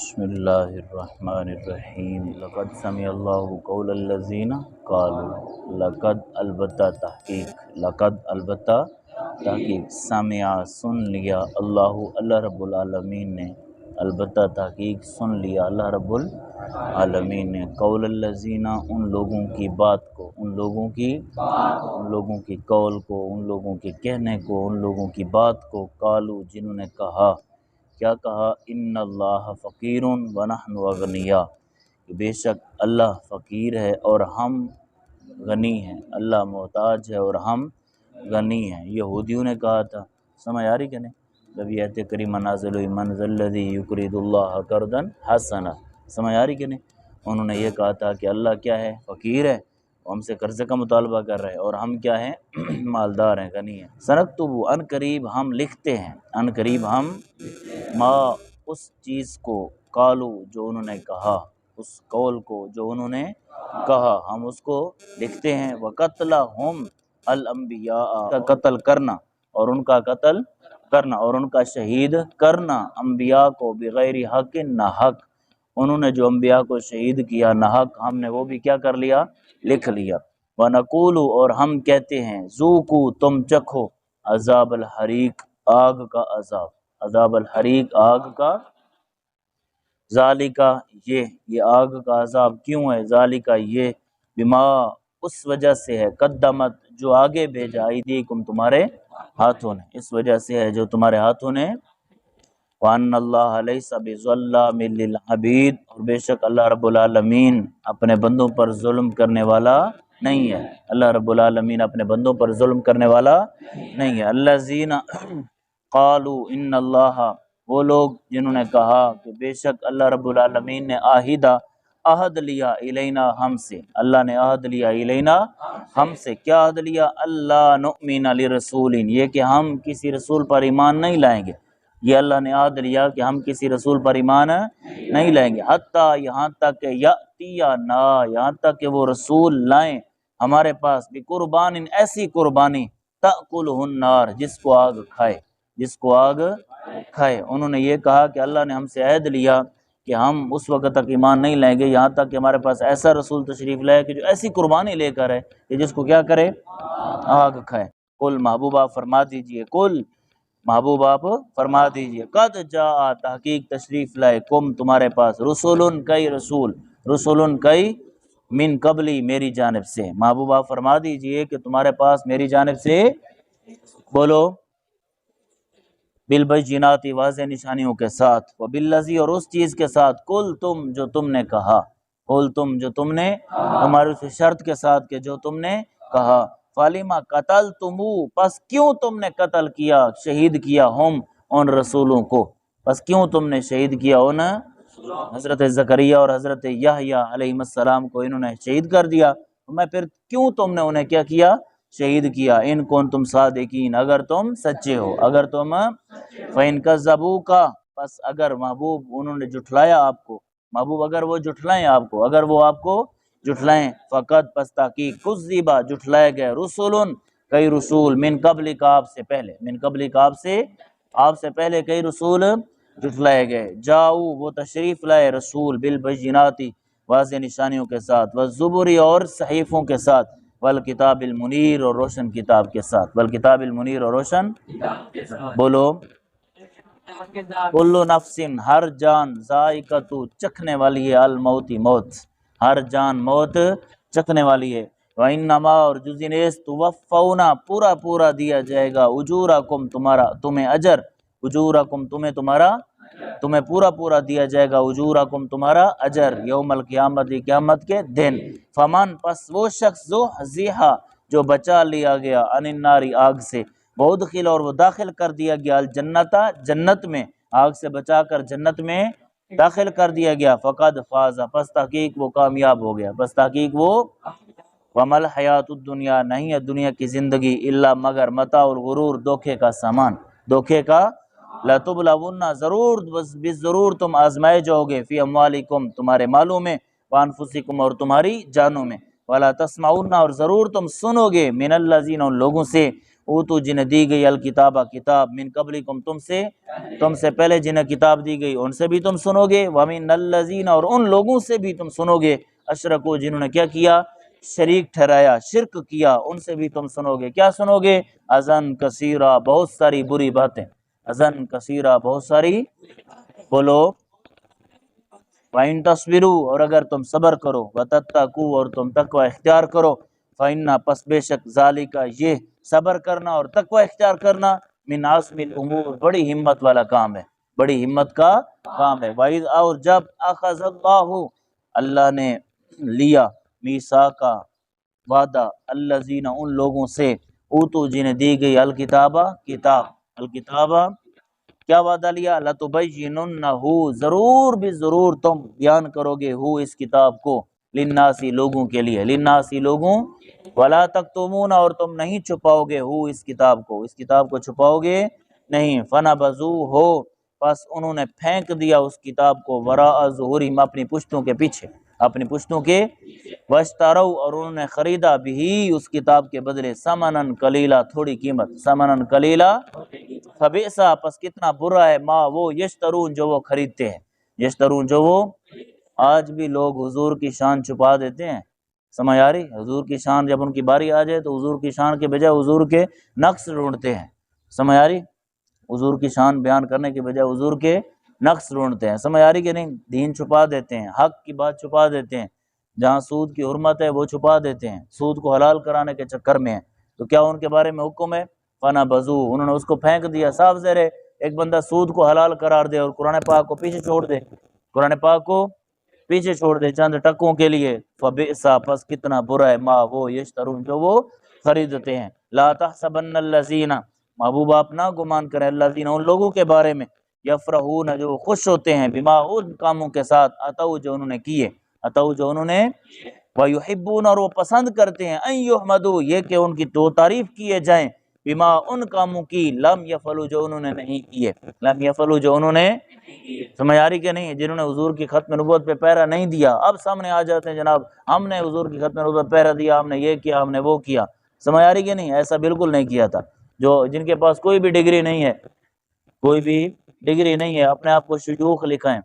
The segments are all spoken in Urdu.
بسم اللہ الرحمن الرحیم لقد سمع اللہ قول الذین قالوا لقد البتہ تحقیق سمع سن لیا اللہ رب العالمین نے البتہ تحقیق سن لیا اللہ رب العالمین نے قول الذین ان لوگوں کی بات کو ان لوگوں کی قول کو ان لوگوں کے کہنے کو ان لوگوں کی بات کو قالوا جنہوں نے کہا کیا کہا ان اللہ فقیر ونحن اغنیاء کہ بے شک اللہ فقیر ہے اور ہم غنی ہیں، اللہ محتاج ہے اور ہم غنی ہیں۔ یہودیوں نے کہا تھا، سمجھ آ رہی کہ نہیں؟ جب یہ آیت کریمہ نازل ہوئی من ذا الذی یقرض اللہ قرضا حسنا، سمجھ آ رہی کہ نہیں؟ انہوں نے یہ کہا تھا کہ اللہ کیا ہے؟ فقیر ہے، وہ ہم سے قرضے کا مطالبہ کر رہے ہیں اور ہم کیا ہیں؟ مالدار ہیں، غنی ہیں۔ سنکتب ان قریب ہم لکھتے ہیں، ان قریب ہم ما اس چیز کو قالو جو انہوں نے کہا، اس قول کو جو انہوں نے کہا ہم اس کو لکھتے ہیں۔ وَقَتْلَهُمْ الْأَنْبِيَاءَ کا قتل کرنا اور ان کا قتل کرنا اور ان کا شہید کرنا انبیاء کو بغیر حق نہ حق، انہوں نے جو انبیاء کو شہید کیا نہ حق ہم نے وہ بھی کیا کر لیا؟ لکھ لیا۔ وَنَقُولُ اور ہم کہتے ہیں ذُوقُوا تم چکھو عذاب الحریق آگ کا عذاب، عذاب الحریق آگ کا، ذالکا یہ آگ کا عذاب کیوں ہے؟ ذالکا یہ بما اس وجہ سے ہے قدمت جو آگے بھیجا ایدیکم تمہارے ہاتھوں نے، اس وجہ سے ہے جو تمہارے ہاتھوں نے۔ وَأَنَّ اللَّهَ لَيْسَ بِظَلَّامٍ لِّلْعَبِيدِ اور بے شک اللہ رب العالمین اپنے بندوں پر ظلم کرنے والا نہیں ہے، اللہ رب العالمین اپنے بندوں پر ظلم کرنے والا نہیں ہے۔ الذین قالوا ان اللہ وہ لوگ جنہوں نے کہا کہ بے شک اللہ رب العالمین نے عہد لیا الینا ہم سے، اللہ نے عہد لیا الینا ہم سے، کیا عہد لیا؟ اللہ نؤمن لرسول یہ کہ ہم کسی رسول پر ایمان نہیں لائیں گے، یہ اللہ نے عہد لیا کہ ہم کسی رسول پر ایمان نہیں لائیں گے، حتیٰ یہاں تک کہ یأتینا یہاں تک کہ وہ رسول لائیں ہمارے پاس بقربان ایسی قربانی تأکلہ النار جس کو آگ کھائے، جس کو آگ کھائے۔ انہوں نے یہ کہا کہ اللہ نے ہم سے عہد لیا کہ ہم اس وقت تک ایمان نہیں لائیں گے یہاں تک کہ ہمارے پاس ایسا رسول تشریف لائے کہ جو ایسی قربانی لے کر ہے کہ جس کو کیا کرے؟ آگ کھائے۔ قل محبوب آپ فرما دیجئے، قل محبوب آپ فرما دیجئے قد جاء تحقیق تشریف لائے کم تمہارے پاس رسول کئی من قبلی میری جانب سے، محبوب آپ فرما دیجئے کہ تمہارے پاس میری جانب سے بولو بالبینات واضح نشانیوں کے ساتھ، وبالذی اور اس چیز کے ساتھ کل تم جو تم نے کہا، کل تم جو تم نے تمہاری اس شرط کے ساتھ کہ جو تم نے کہا، فالما قتلتمو پس کیوں تم نے قتل کیا شہید کیا ہم ان رسولوں کو، پس کیوں تم نے شہید کیا ان حضرت زکریا اور حضرت یحییٰ علیہ السلام کو انہوں نے شہید کر دیا، میں پھر کیوں تم نے انہیں کیا کیا؟ شہید کیا۔ ان کون تم صادقین اگر تم سچے ہو، اگر تم فَإِن كَذَّبُوكَ پس اگر محبوب انہوں نے جھٹلایا آپ کو، محبوب اگر وہ جھٹلائیں آپ کو، اگر وہ آپ کو جھٹلائیں، فقط پس تحقیق کذبا جھٹلائے گئے رسول کئی رسول من قبلک آپ سے پہلے، من قبلک آپ سے پہلے کئی رسول جھٹلائے گئے، جاؤ وہ تشریف لائے رسول بالبینات واضح نشانیوں کے ساتھ، والزبر اور صحیفوں کے ساتھ، والکتاب المنیر اور روشن کتاب کے ساتھ، والکتاب المنیر اور روشن بولو کل نفس ہر جان ذائقۃ چکھنے والی ہے الموت موت، ہر جان موت چکھنے والی ہے، وانما اور جزنیس توفونا پورا دیا جائے گا اجورکم تمہیں اجر، اجورکم تمہیں پورا دیا جائے گا اجورکم تمہارا اجر یوم القیامت قیامت کے دن۔ فمن پس وہ شخص جو بچا لیا گیا عن النار آگ سے، وادخل اور وہ داخل کر دیا گیا الجنت جنت میں، آگ سے بچا کر جنت میں داخل کر دیا گیا، فقد فاز پس تحقیق وہ کامیاب ہو گیا، پس تحقیق وہ وما الحیات الدنیا نہیں ہے دنیا کی زندگی الا مگر متاع الغرور دھوکے کا سامان، دھوکے کا، لَتُبْلَوُنَّ ضرور تم آزمائے جاؤ گے فی اموالکم تمہارے مالوں میں، وانفسکم اور تمہاری جانوں میں، وَلَا تَسْمَعُنَّ اور ضرور تم سنو گے من الذین ان لوگوں سے اوتو جنہیں دی گئی الکتابہ کتاب من قبلکم تم سے پہلے جنہیں کتاب دی گئی ان سے بھی تم سنو گے، ومن الذین اور ان لوگوں سے بھی تم سنو گے، اشرکو جنہوں نے کیا کیا، شریک ٹھہرایا، شرک کیا، ان سے بھی تم سنو گے، کیا سنو گے، اذن کثیرہ بہت ساری بری باتیں، اذن کثیرہ بہت ساری، بولو، وَإِن تَصْبِرُوا اور اگر تم صبر کرو، وَتَتَّقُوا اور تم تقوی اختیار کرو، فَإِنَّ پس بے شک ذَلِكَ یہ صبر کرنا اور تقوی اختیار کرنا من عزم الامور بڑی ہمت والا کام ہے، بڑی ہمت کا کام ہے۔ وَإِذْ اور جب اخذ اللہ اللہ نے لیا میثاق وعدہ الذین ان لوگوں سے اوتو جنہیں دی گئی الکتابہ کتاب، الکتابہ کیا وعدہ لیا، لَتُبَيِّنُنَّهُ ضرور بھی ضرور تم بیان کرو گے ہو اس کتاب کو، للناسی لوگوں کے لیے، للناسی لوگوں، وَلَا تَكْتُمُونَ اور تم نہیں چھپاؤ گے ہو اس کتاب کو، اس کتاب کو چھپاؤ گے نہیں، فَنَبَذُوهُ پس انہوں نے پھینک دیا اس کتاب کو، وراء ظہورہم اپنی پشتوں کے پیچھے، اپنی پشتوں کے، وَاشْتَرَوْا اور انہوں نے خریدا بھی اس کتاب کے بدلے ثمنًا قلیلا تھوڑی قیمت، ثمنًا قلیلا، فبئسا پس کتنا برا ہے، ما وہ یشترون جو وہ خریدتے ہیں، یشترون جو وہ، آج بھی لوگ حضور کی شان چھپا دیتے ہیں، سمجھ آ رہی، حضور کی شان جب ان کی باری آ جائے تو حضور کی شان کے بجائے حضور کے نقص ڈھونڈتے ہیں، سمجھ آ رہی، حضور کی شان بیان کرنے کے بجائے حضور کے نقص ڈھونڈتے ہیں، سمجھ آ رہی کہ نہیں، دین چھپا دیتے ہیں، حق کی بات چھپا دیتے ہیں، جہاں سود کی حرمت ہے وہ چھپا دیتے ہیں، سود کو حلال کرانے کے چکر میں ہیں، تو کیا ان کے بارے میں حکم ہے، فنا بزو انہوں نے اس کو پھینک دیا، صاف ظاہر ہے ایک بندہ سود کو حلال قرار دے اور قرآن پاک کو پیچھے چھوڑ دے، قرآن پاک کو پیچھے چھوڑ دے چند ٹکوں کے لیے، فبئسا پس کتنا برا ہے، ما وہ یشترون جو وہ خریدتے ہیں، لا تحسبن الذین محبوب آپ نہ گمان کریں الذین ان لوگوں کے بارے میں، یفرحون جو خوش ہوتے ہیں، بما ان کاموں کے ساتھ، اتو جو انہوں نے کیے، اتو جو انہوں نے، وَيُحِبُّونَ اور وہ پسند کرتے ہیں، ان یحمدوا یہ کہ ان کی تو تعریف کیے جائیں، بما ان کاموں کی، لم یفعلوا جو انہوں نے نہیں کیے، لم یفعلوا جو انہوں نے، سمجھ آ رہی کہ نہیں، جنہوں نے حضور کی ختم نبوت پہ پہرا نہیں دیا، اب سامنے آ جاتے ہیں جناب ہم نے حضور کی ختم نبوت پہ پہرا دیا، ہم نے یہ کیا، ہم نے وہ کیا، سمجھ آ رہی کہ نہیں، ایسا بالکل نہیں کیا تھا، جو جن کے پاس کوئی بھی ڈگری نہیں ہے، کوئی بھی ڈگری نہیں ہے، اپنے آپ کو شیوخ لکھائیں،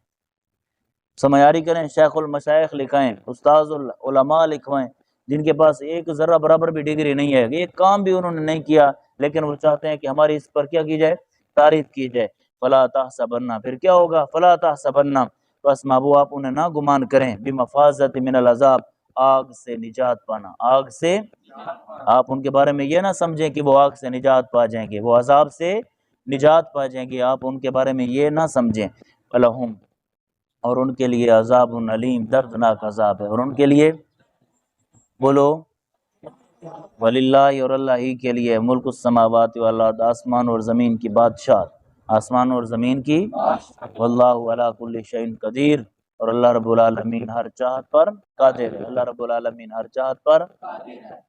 سمجھ آ رہی کریں، شیخ المشائخ لکھائیں، استاذ العلماء لکھوائیں، جن کے پاس ایک ذرہ برابر بھی ڈگری نہیں ہے، ایک کام بھی انہوں نے نہیں کیا، لیکن وہ چاہتے ہیں کہ ہماری اس پر کیا کی جائے، تعریف کی جائے، فلا تحسبن پھر کیا ہوگا، فلا تحسبن بس محبوب آپ انہیں نہ گمان کریں، بمفازت من العذاب آگ سے نجات پانا، آگ سے، آپ ان کے بارے میں یہ نہ سمجھیں کہ وہ آگ سے نجات پا جائیں گے، وہ عذاب سے نجات پا جائیں گے، آپ ان کے بارے میں یہ نہ سمجھیں، فلہم اور ان کے لیے عذاب علیم دردناک عذاب ہے، اور ان کے لیے، بولو، وللہ اور اللہ ہی کے لیے ملک السماوات والارض آسمان اور زمین کی بادشاہ، آسمان اور زمین کی، واللہ علی کل شیء قدیر اور اللہ رب العالمین ہر چاہت پر قادر ہے، اللہ رب العالمین ہر چاہت پر